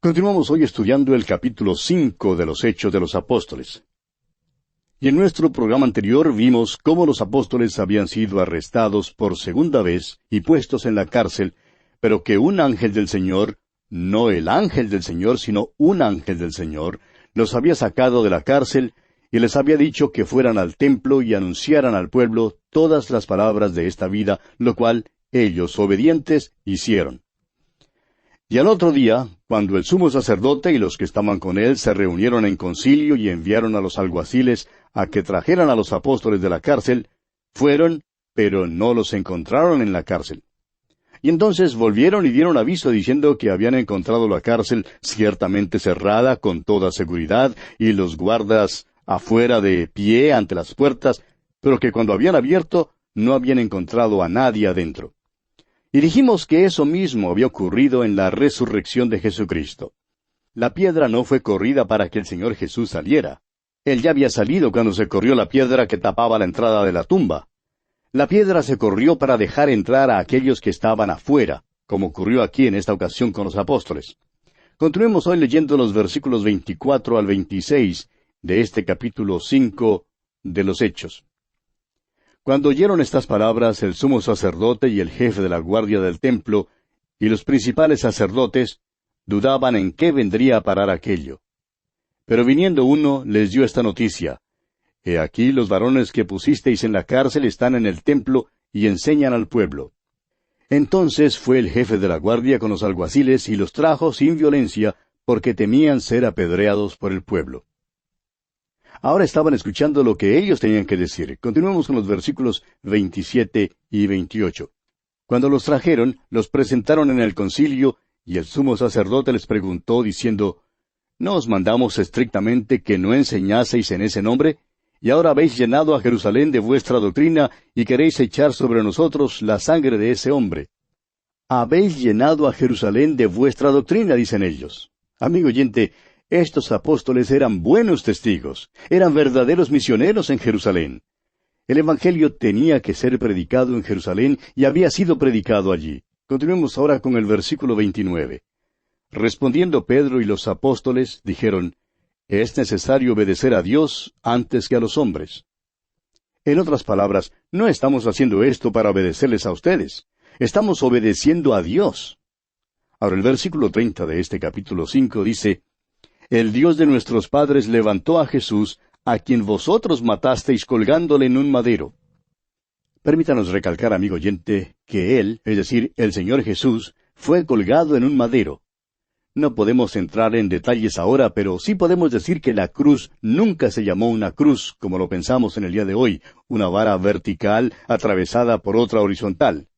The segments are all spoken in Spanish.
Continuamos hoy estudiando el capítulo 5 de los Hechos de los Apóstoles. Y en nuestro programa anterior vimos cómo los apóstoles habían sido arrestados por segunda vez y puestos en la cárcel, pero que un ángel del Señor, no el ángel del Señor, sino un ángel del Señor, los había sacado de la cárcel y les había dicho que fueran al templo y anunciaran al pueblo todas las palabras de esta vida, lo cual ellos, obedientes, hicieron. Y al otro día, cuando el sumo sacerdote y los que estaban con él se reunieron en concilio y enviaron a los alguaciles a que trajeran a los apóstoles de la cárcel, fueron, pero no los encontraron en la cárcel. Y entonces volvieron y dieron aviso diciendo que habían encontrado la cárcel ciertamente cerrada con toda seguridad y los guardas afuera de pie ante las puertas, pero que cuando habían abierto no habían encontrado a nadie adentro. Y dijimos que eso mismo había ocurrido en la resurrección de Jesucristo. La piedra no fue corrida para que el Señor Jesús saliera. Él ya había salido cuando se corrió la piedra que tapaba la entrada de la tumba. La piedra se corrió para dejar entrar a aquellos que estaban afuera, como ocurrió aquí en esta ocasión con los apóstoles. Continuemos hoy leyendo los versículos 24 al 26 de este capítulo 5 de los Hechos. Cuando oyeron estas palabras, el sumo sacerdote y el jefe de la guardia del templo y los principales sacerdotes dudaban en qué vendría a parar aquello. Pero viniendo uno, les dio esta noticia: He aquí los varones que pusisteis en la cárcel están en el templo y enseñan al pueblo. Entonces fue el jefe de la guardia con los alguaciles y los trajo sin violencia, porque temían ser apedreados por el pueblo. Ahora estaban escuchando lo que ellos tenían que decir. Continuemos con los versículos 27 y 28. Cuando los trajeron, los presentaron en el concilio, y el sumo sacerdote les preguntó, diciendo: ¿No os mandamos estrictamente que no enseñaseis en ese nombre? Y ahora habéis llenado a Jerusalén de vuestra doctrina, y queréis echar sobre nosotros la sangre de ese hombre. Habéis llenado a Jerusalén de vuestra doctrina, dicen ellos. Amigo oyente, estos apóstoles eran buenos testigos, eran verdaderos misioneros en Jerusalén. El Evangelio tenía que ser predicado en Jerusalén y había sido predicado allí. Continuemos ahora con el versículo 29. Respondiendo Pedro y los apóstoles, dijeron: Es necesario obedecer a Dios antes que a los hombres. En otras palabras, no estamos haciendo esto para obedecerles a ustedes. Estamos obedeciendo a Dios. Ahora el versículo 30 de este capítulo 5 dice: El Dios de nuestros padres levantó a Jesús, a quien vosotros matasteis colgándole en un madero. Permítanos recalcar, amigo oyente, que Él, es decir, el Señor Jesús, fue colgado en un madero. No podemos entrar en detalles ahora, pero sí podemos decir que la cruz nunca se llamó una cruz, como lo pensamos en el día de hoy, una vara vertical atravesada por otra horizontal.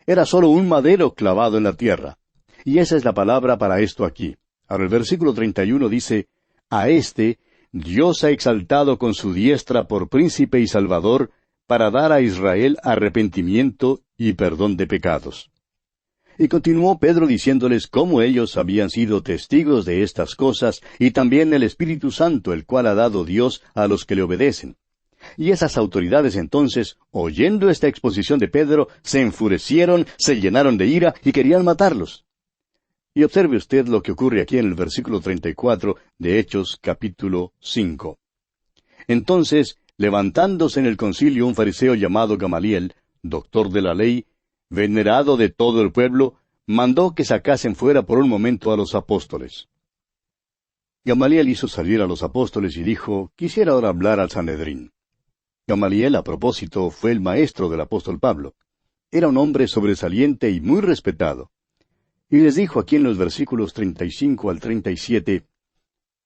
Era solo un madero clavado en la tierra. Y esa es la palabra para esto aquí. Ahora el versículo 31 dice: A éste Dios ha exaltado con su diestra por príncipe y salvador, para dar a Israel arrepentimiento y perdón de pecados. Y continuó Pedro diciéndoles cómo ellos habían sido testigos de estas cosas, y también el Espíritu Santo, el cual ha dado Dios a los que le obedecen. Y esas autoridades entonces, oyendo esta exposición de Pedro, se enfurecieron, se llenaron de ira y querían matarlos. Y observe usted lo que ocurre aquí en el versículo 34 de Hechos capítulo 5. Entonces, levantándose en el concilio un fariseo llamado Gamaliel, doctor de la ley, venerado de todo el pueblo, mandó que sacasen fuera por un momento a los apóstoles. Gamaliel hizo salir a los apóstoles y dijo: Quisiera ahora hablar al Sanedrín. Gamaliel, a propósito, fue el maestro del apóstol Pablo. Era un hombre sobresaliente y muy respetado. Y les dijo aquí en los versículos 35 al 37,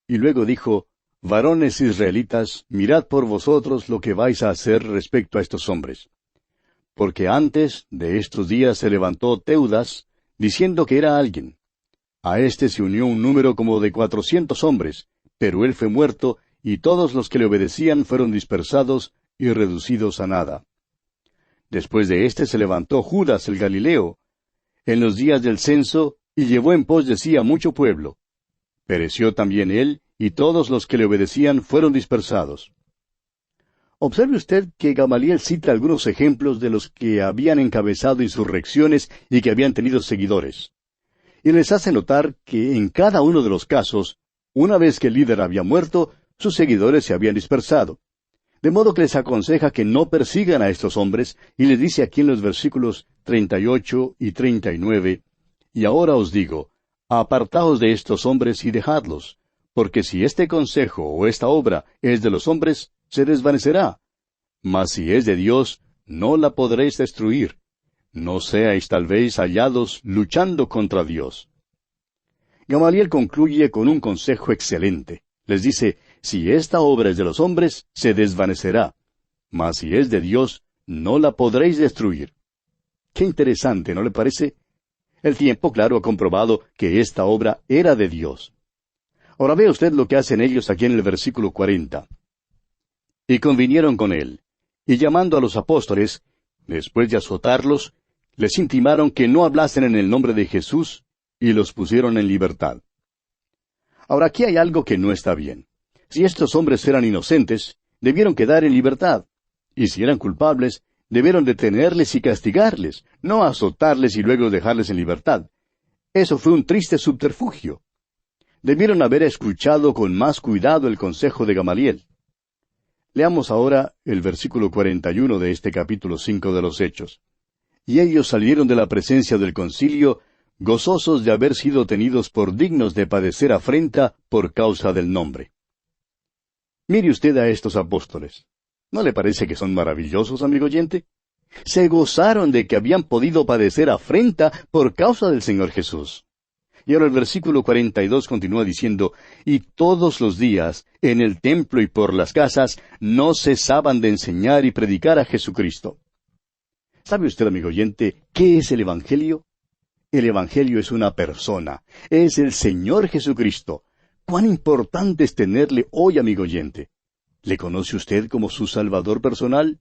y luego dijo: Varones israelitas, mirad por vosotros lo que vais a hacer respecto a estos hombres. Porque antes de estos días se levantó Teudas, diciendo que era alguien. A éste se unió un número como de 400 hombres, pero él fue muerto, y todos los que le obedecían fueron dispersados y reducidos a nada. Después de éste se levantó Judas el Galileo, en los días del censo, y llevó en pos de sí a mucho pueblo. Pereció también él, y todos los que le obedecían fueron dispersados. Observe usted que Gamaliel cita algunos ejemplos de los que habían encabezado insurrecciones y que habían tenido seguidores. y les hace notar que en cada uno de los casos, una vez que el líder había muerto, sus seguidores se habían dispersado. De modo que les aconseja que no persigan a estos hombres, y les dice aquí en los versículos 38 y 39, «Y ahora os digo, apartaos de estos hombres y dejadlos, porque si este consejo o esta obra es de los hombres, se desvanecerá. Mas si es de Dios, no la podréis destruir. No seáis tal vez hallados luchando contra Dios». Gamaliel concluye con un consejo excelente. Les dice, si esta obra es de los hombres, se desvanecerá. Mas si es de Dios, no la podréis destruir. Qué interesante, ¿no le parece? El tiempo, claro, ha comprobado que esta obra era de Dios. Ahora ve usted lo que hacen ellos aquí en el versículo 40. «Y convinieron con él, y llamando a los apóstoles, después de azotarlos, les intimaron que no hablasen en el nombre de Jesús, y los pusieron en libertad». Ahora aquí hay algo que no está bien. Si estos hombres eran inocentes, debieron quedar en libertad. Y si eran culpables, debieron detenerles y castigarles, no azotarles y luego dejarles en libertad. Eso fue un triste subterfugio. Debieron haber escuchado con más cuidado el consejo de Gamaliel. Leamos ahora el versículo 41 de este capítulo 5 de los Hechos. «Y ellos salieron de la presencia del concilio, gozosos de haber sido tenidos por dignos de padecer afrenta por causa del nombre». Mire usted a estos apóstoles. ¿No le parece que son maravillosos, amigo oyente? Se gozaron de que habían podido padecer afrenta por causa del Señor Jesús. Y ahora el versículo 42 continúa diciendo, «Y todos los días, en el templo y por las casas, no cesaban de enseñar y predicar a Jesucristo». ¿Sabe usted, amigo oyente, qué es el Evangelio? El Evangelio es una persona, es el Señor Jesucristo. ¿Cuán importante es tenerle hoy, amigo oyente? ¿Le conoce usted como su Salvador personal?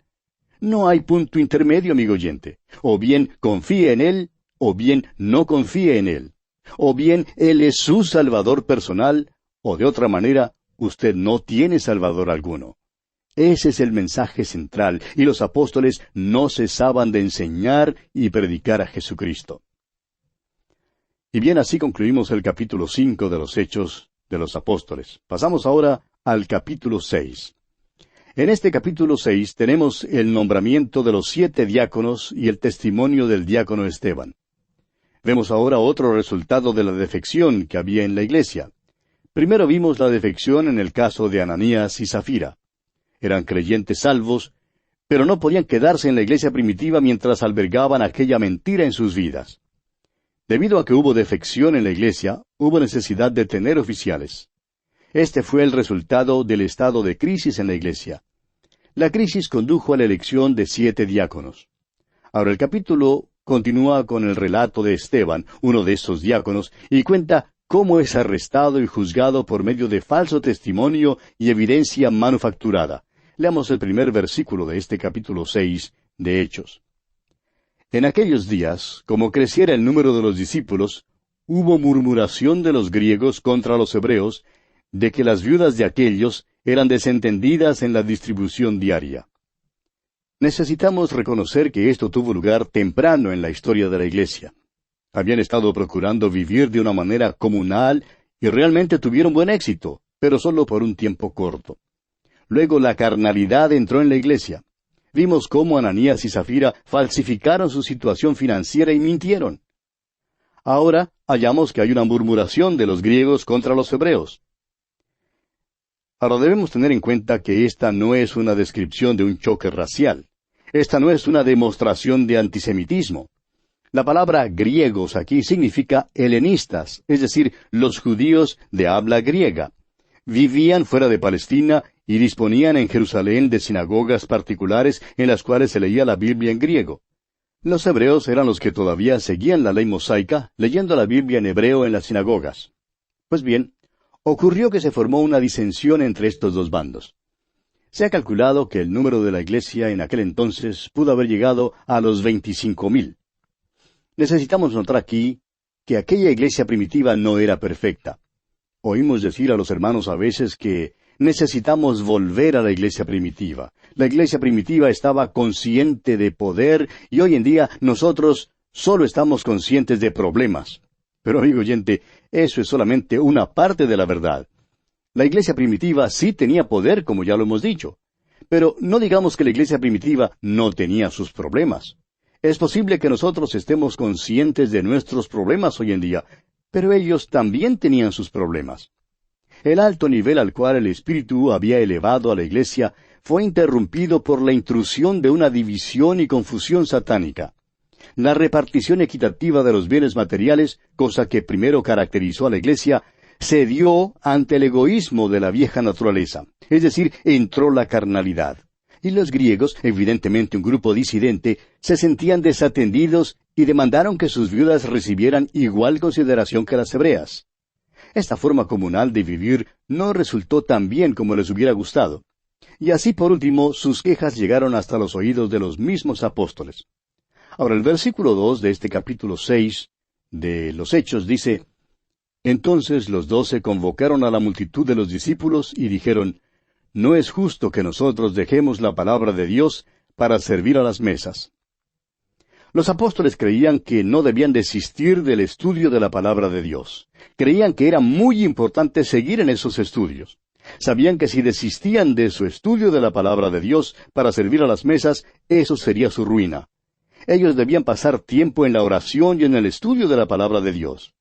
No hay punto intermedio, amigo oyente. O bien confíe en Él, o bien no confíe en Él. O bien Él es su Salvador personal, o de otra manera, usted no tiene Salvador alguno. Ese es el mensaje central, y los apóstoles no cesaban de enseñar y predicar a Jesucristo. Y bien, así concluimos el capítulo 5 de los Hechos de los Apóstoles. Pasamos ahora al capítulo 6. En este capítulo 6 tenemos el nombramiento de los 7 diáconos y el testimonio del diácono Esteban. Vemos ahora otro resultado de la defección que había en la iglesia. Primero vimos la defección en el caso de Ananías y Zafira. Eran creyentes salvos, pero no podían quedarse en la iglesia primitiva mientras albergaban aquella mentira en sus vidas. Debido a que hubo defección en la iglesia, hubo necesidad de tener oficiales. Este fue el resultado del estado de crisis en la iglesia. La crisis condujo a la elección de 7 diáconos. Ahora el capítulo continúa con el relato de Esteban, uno de estos diáconos, y cuenta cómo es arrestado y juzgado por medio de falso testimonio y evidencia manufacturada. Leamos el primer versículo de este capítulo 6 de Hechos. «En aquellos días, como creciera el número de los discípulos, hubo murmuración de los griegos contra los hebreos, de que las viudas de aquellos eran desentendidas en la distribución diaria». Necesitamos reconocer que esto tuvo lugar temprano en la historia de la Iglesia. Habían estado procurando vivir de una manera comunal y realmente tuvieron buen éxito, pero solo por un tiempo corto. Luego la carnalidad entró en la Iglesia. Vimos cómo Ananías y Zafira falsificaron su situación financiera y mintieron. Ahora hallamos que hay una murmuración de los griegos contra los hebreos. Ahora debemos tener en cuenta que esta no es una descripción de un choque racial. Esta no es una demostración de antisemitismo. La palabra griegos aquí significa helenistas, es decir, los judíos de habla griega. Vivían fuera de Palestina y disponían en Jerusalén de sinagogas particulares en las cuales se leía la Biblia en griego. Los hebreos eran los que todavía seguían la ley mosaica, leyendo la Biblia en hebreo en las sinagogas. Pues bien, ocurrió que se formó una disensión entre estos dos bandos. Se ha calculado que el número de la iglesia en aquel entonces pudo haber llegado a los 25,000. Necesitamos notar aquí que aquella iglesia primitiva no era perfecta. Oímos decir a los hermanos a veces que necesitamos volver a la iglesia primitiva. La iglesia primitiva estaba consciente de poder y hoy en día nosotros solo estamos conscientes de problemas. Pero amigo oyente, eso es solamente una parte de la verdad. La iglesia primitiva sí tenía poder, como ya lo hemos dicho. Pero no digamos que la iglesia primitiva no tenía sus problemas. Es posible que nosotros estemos conscientes de nuestros problemas hoy en día, pero ellos también tenían sus problemas. El alto nivel al cual el Espíritu había elevado a la iglesia fue interrumpido por la intrusión de una división y confusión satánica. La repartición equitativa de los bienes materiales, cosa que primero caracterizó a la iglesia, se dio ante el egoísmo de la vieja naturaleza, es decir, entró la carnalidad. Y los griegos, evidentemente un grupo disidente, se sentían desatendidos y demandaron que sus viudas recibieran igual consideración que las hebreas. Esta forma comunal de vivir no resultó tan bien como les hubiera gustado. Y así por último sus quejas llegaron hasta los oídos de los mismos apóstoles. Ahora el versículo 2 de este capítulo 6 de los Hechos dice: Entonces los 12 convocaron a la multitud de los discípulos y dijeron: No es justo que nosotros dejemos la palabra de Dios para servir a las mesas. Los apóstoles creían que no debían desistir del estudio de la palabra de Dios. Creían que era muy importante seguir en esos estudios. Sabían que si desistían de su estudio de la palabra de Dios para servir a las mesas, eso sería su ruina. Ellos debían pasar tiempo en la oración y en el estudio de la palabra de Dios.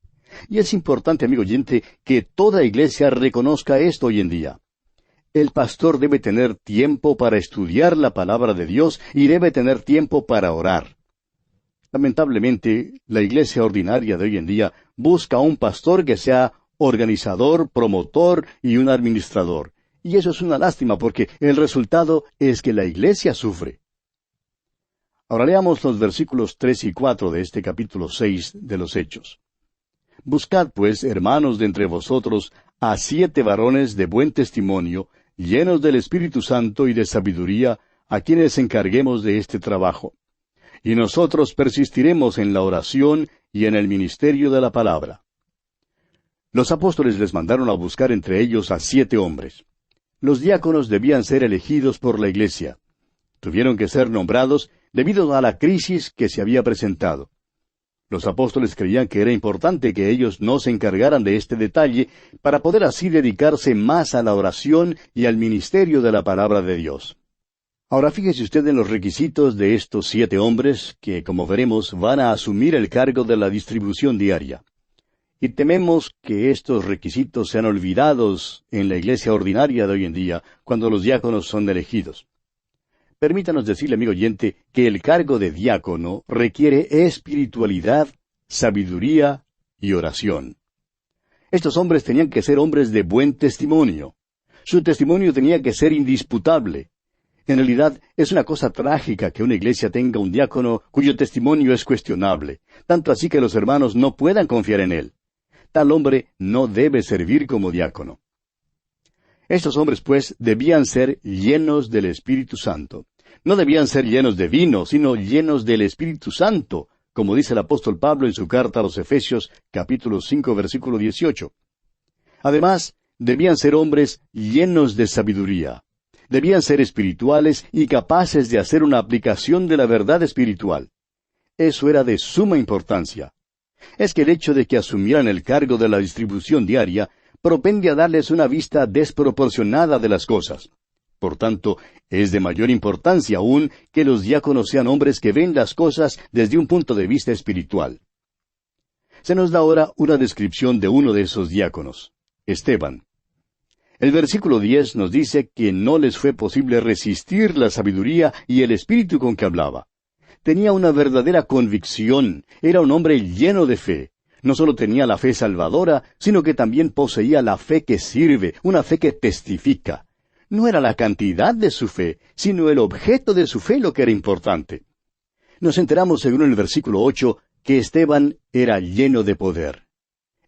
Y es importante, amigo oyente, que toda iglesia reconozca esto hoy en día. El pastor debe tener tiempo para estudiar la palabra de Dios y debe tener tiempo para orar. Lamentablemente, la iglesia ordinaria de hoy en día busca a un pastor que sea organizador, promotor y un administrador. Y eso es una lástima porque el resultado es que la iglesia sufre. Ahora leamos los versículos 3 y 4 de este capítulo 6 de los Hechos. Buscad, pues, hermanos de entre vosotros, a 7 varones de buen testimonio, llenos del Espíritu Santo y de sabiduría, a quienes encarguemos de este trabajo. Y nosotros persistiremos en la oración y en el ministerio de la palabra. Los apóstoles les mandaron a buscar entre ellos a 7 hombres. Los diáconos debían ser elegidos por la iglesia. Tuvieron que ser nombrados debido a la crisis que se había presentado. Los apóstoles creían que era importante que ellos no se encargaran de este detalle para poder así dedicarse más a la oración y al ministerio de la palabra de Dios. Ahora fíjese usted en los requisitos de estos 7 hombres que, como veremos, van a asumir el cargo de la distribución diaria. Y tememos que estos requisitos sean olvidados en la iglesia ordinaria de hoy en día, cuando los diáconos son elegidos. Permítanos decirle, amigo oyente, que el cargo de diácono requiere espiritualidad, sabiduría y oración. Estos hombres tenían que ser hombres de buen testimonio. Su testimonio tenía que ser indisputable. En realidad, es una cosa trágica que una iglesia tenga un diácono cuyo testimonio es cuestionable, tanto así que los hermanos no puedan confiar en él. Tal hombre no debe servir como diácono. Estos hombres, pues, debían ser llenos del Espíritu Santo. No debían ser llenos de vino, sino llenos del Espíritu Santo, como dice el apóstol Pablo en su carta a los Efesios, capítulo 5, versículo 18. Además, debían ser hombres llenos de sabiduría. Debían ser espirituales y capaces de hacer una aplicación de la verdad espiritual. Eso era de suma importancia. Es que el hecho de que asumieran el cargo de la distribución diaria propende a darles una vista desproporcionada de las cosas. Por tanto, es de mayor importancia aún que los diáconos sean hombres que ven las cosas desde un punto de vista espiritual. Se nos da ahora una descripción de uno de esos diáconos, Esteban. El versículo 10 nos dice que no les fue posible resistir la sabiduría y el espíritu con que hablaba. Tenía una verdadera convicción, era un hombre lleno de fe. No solo tenía la fe salvadora, sino que también poseía la fe que sirve, una fe que testifica. No era la cantidad de su fe, sino el objeto de su fe lo que era importante. Nos enteramos, según el versículo 8, que Esteban era lleno de poder.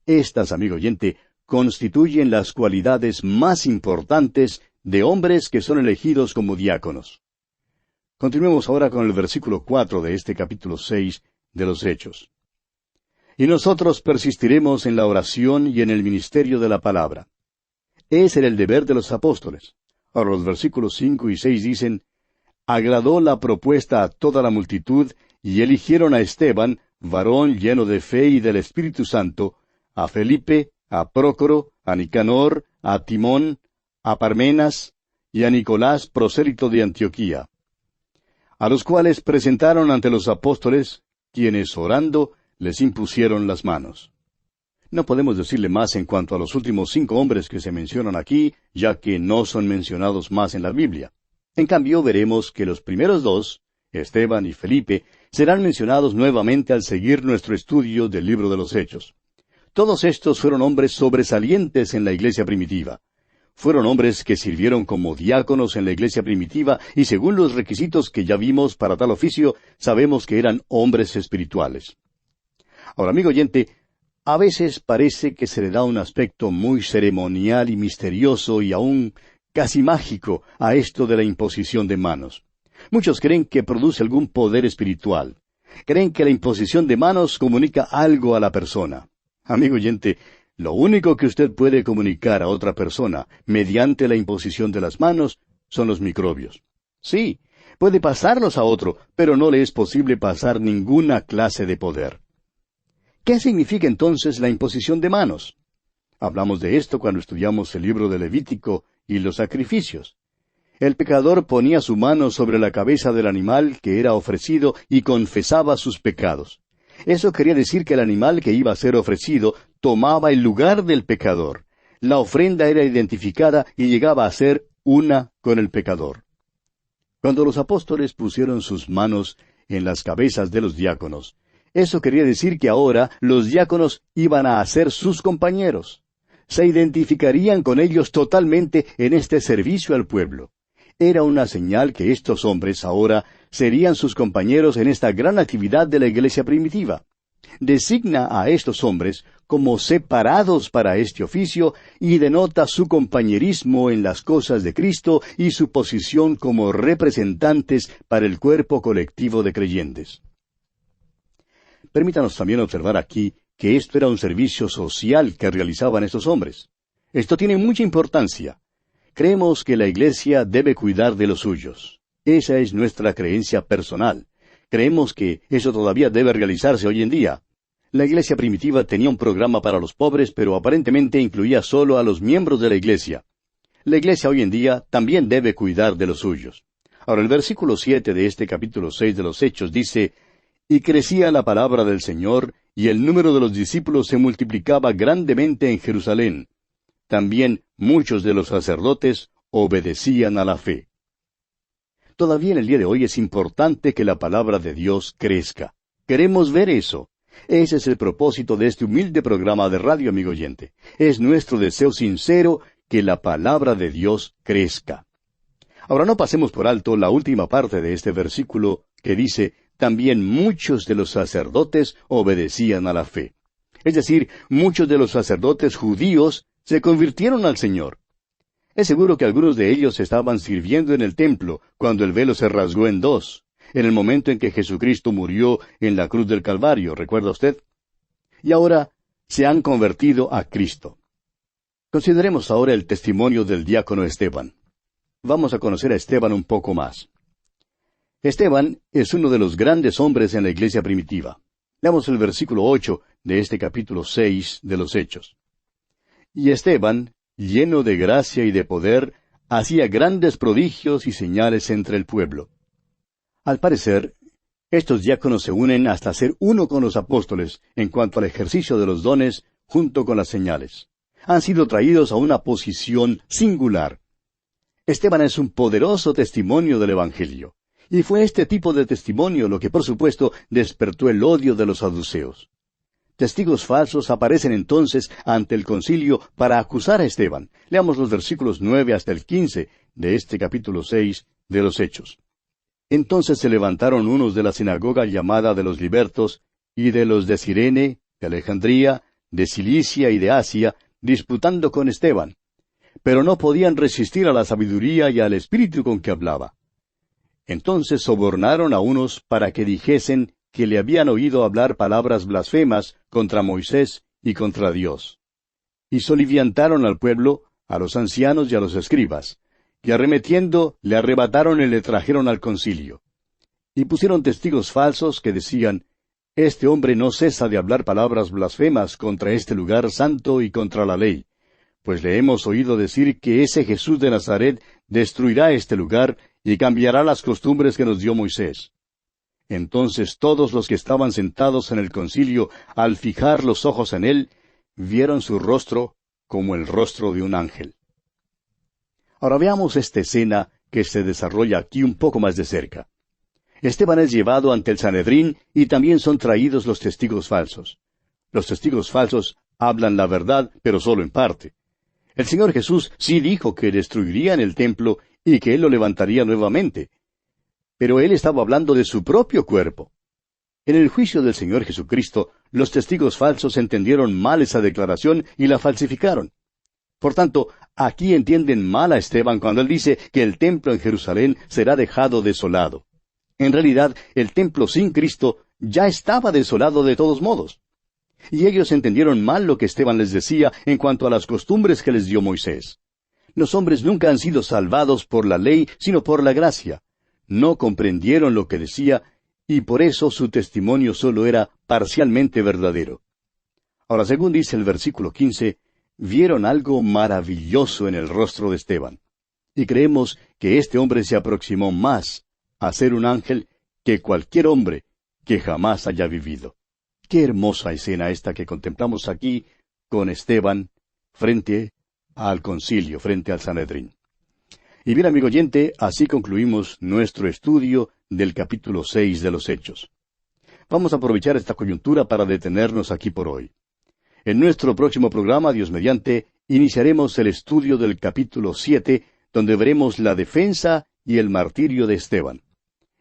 Estas, amigo oyente, constituyen las cualidades más importantes de hombres que son elegidos como diáconos. Continuemos ahora con el versículo 4 de este capítulo 6 de los Hechos. Y nosotros persistiremos en la oración y en el ministerio de la palabra. Ese era el deber de los apóstoles. Ahora los versículos 5 y 6 dicen: Agradó la propuesta a toda la multitud, y eligieron a Esteban, varón lleno de fe y del Espíritu Santo, a Felipe, a Prócoro, a Nicanor, a Timón, a Parmenas y a Nicolás, prosélito de Antioquía, a los cuales presentaron ante los apóstoles, quienes orando les impusieron las manos. No podemos decirle más en cuanto a los últimos 5 hombres que se mencionan aquí, ya que no son mencionados más en la Biblia. En cambio, veremos que los primeros 2, Esteban y Felipe, serán mencionados nuevamente al seguir nuestro estudio del libro de los Hechos. Todos estos fueron hombres sobresalientes en la iglesia primitiva. Fueron hombres que sirvieron como diáconos en la iglesia primitiva y según los requisitos que ya vimos para tal oficio, sabemos que eran hombres espirituales. Ahora, amigo oyente, a veces parece que se le da un aspecto muy ceremonial y misterioso y aún casi mágico a esto de la imposición de manos. Muchos creen que produce algún poder espiritual. Creen que la imposición de manos comunica algo a la persona. Amigo oyente, lo único que usted puede comunicar a otra persona mediante la imposición de las manos son los microbios. Sí, puede pasarlos a otro, pero no le es posible pasar ninguna clase de poder. ¿Qué significa entonces la imposición de manos? Hablamos de esto cuando estudiamos el libro de Levítico y los sacrificios. El pecador ponía su mano sobre la cabeza del animal que era ofrecido y confesaba sus pecados. Eso quería decir que el animal que iba a ser ofrecido tomaba el lugar del pecador. La ofrenda era identificada y llegaba a ser una con el pecador. Cuando los apóstoles pusieron sus manos en las cabezas de los diáconos, eso quería decir que ahora los diáconos iban a ser sus compañeros. Se identificarían con ellos totalmente en este servicio al pueblo. Era una señal que estos hombres ahora serían sus compañeros en esta gran actividad de la iglesia primitiva. Designa a estos hombres como separados para este oficio y denota su compañerismo en las cosas de Cristo y su posición como representantes para el cuerpo colectivo de creyentes. Permítanos también observar aquí que esto era un servicio social que realizaban estos hombres. Esto tiene mucha importancia. Creemos que la iglesia debe cuidar de los suyos. Esa es nuestra creencia personal. Creemos que eso todavía debe realizarse hoy en día. La iglesia primitiva tenía un programa para los pobres, pero aparentemente incluía solo a los miembros de la iglesia. La iglesia hoy en día también debe cuidar de los suyos. Ahora, el versículo 7 de este capítulo 6 de los Hechos dice: «Y crecía la palabra del Señor, y el número de los discípulos se multiplicaba grandemente en Jerusalén. También muchos de los sacerdotes obedecían a la fe». Todavía en el día de hoy es importante que la palabra de Dios crezca. Queremos ver eso. Ese es el propósito de este humilde programa de radio, amigo oyente. Es nuestro deseo sincero que la palabra de Dios crezca. Ahora no pasemos por alto la última parte de este versículo que dice: «También muchos de los sacerdotes obedecían a la fe». Es decir, muchos de los sacerdotes judíos se convirtieron al Señor. Es seguro que algunos de ellos estaban sirviendo en el templo cuando el velo se rasgó en 2, en el momento en que Jesucristo murió en la cruz del Calvario, ¿recuerda usted? Y ahora se han convertido a Cristo. Consideremos ahora el testimonio del diácono Esteban. Vamos a conocer a Esteban un poco más. Esteban es uno de los grandes hombres en la iglesia primitiva. Leamos el versículo 8 de este capítulo 6 de los Hechos. «Y Esteban, lleno de gracia y de poder, hacía grandes prodigios y señales entre el pueblo». Al parecer, estos diáconos se unen hasta ser uno con los apóstoles en cuanto al ejercicio de los dones junto con las señales. Han sido traídos a una posición singular. Esteban es un poderoso testimonio del Evangelio. Y fue este tipo de testimonio lo que, por supuesto, despertó el odio de los saduceos. Testigos falsos aparecen entonces ante el concilio para acusar a Esteban. Leamos los versículos 9 hasta el 15 de este capítulo 6 de los Hechos. «Entonces se levantaron unos de la sinagoga llamada de los libertos, y de los de Cirene, de Alejandría, de Cilicia y de Asia, disputando con Esteban. Pero no podían resistir a la sabiduría y al espíritu con que hablaba. Entonces sobornaron a unos para que dijesen que le habían oído hablar palabras blasfemas contra Moisés y contra Dios. Y soliviantaron al pueblo, a los ancianos y a los escribas, y arremetiendo le arrebataron y le trajeron al concilio. Y pusieron testigos falsos que decían: Este hombre no cesa de hablar palabras blasfemas contra este lugar santo y contra la ley, pues le hemos oído decir que ese Jesús de Nazaret destruirá este lugar y cambiará las costumbres que nos dio Moisés. Entonces todos los que estaban sentados en el concilio, al fijar los ojos en él, vieron su rostro como el rostro de un ángel. Ahora veamos esta escena que se desarrolla aquí un poco más de cerca. Esteban es llevado ante el Sanedrín y también son traídos los testigos falsos. Los testigos falsos hablan la verdad, pero solo en parte. El Señor Jesús sí dijo que destruirían el templo y que Él lo levantaría nuevamente. Pero Él estaba hablando de su propio cuerpo. En el juicio del Señor Jesucristo, los testigos falsos entendieron mal esa declaración y la falsificaron. Por tanto, aquí entienden mal a Esteban cuando él dice que el templo en Jerusalén será dejado desolado. En realidad, el templo sin Cristo ya estaba desolado de todos modos. Y ellos entendieron mal lo que Esteban les decía en cuanto a las costumbres que les dio Moisés. Los hombres nunca han sido salvados por la ley, sino por la gracia. No comprendieron lo que decía, y por eso su testimonio solo era parcialmente verdadero. Ahora, según dice el versículo 15, vieron algo maravilloso en el rostro de Esteban. Y creemos que este hombre se aproximó más a ser un ángel que cualquier hombre que jamás haya vivido. Qué hermosa escena esta que contemplamos aquí con Esteban frente al concilio, frente al Sanedrín. Y bien, amigo oyente, así concluimos nuestro estudio del capítulo 6 de los Hechos. Vamos a aprovechar esta coyuntura para detenernos aquí por hoy. En nuestro próximo programa, Dios mediante, iniciaremos el estudio del capítulo 7, donde veremos la defensa y el martirio de Esteban.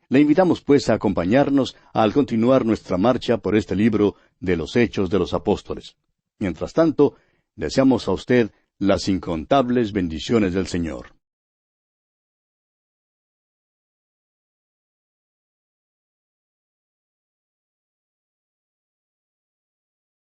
Le invitamos pues a acompañarnos al continuar nuestra marcha por este libro de los Hechos de los Apóstoles. Mientras tanto, deseamos a usted las incontables bendiciones del Señor.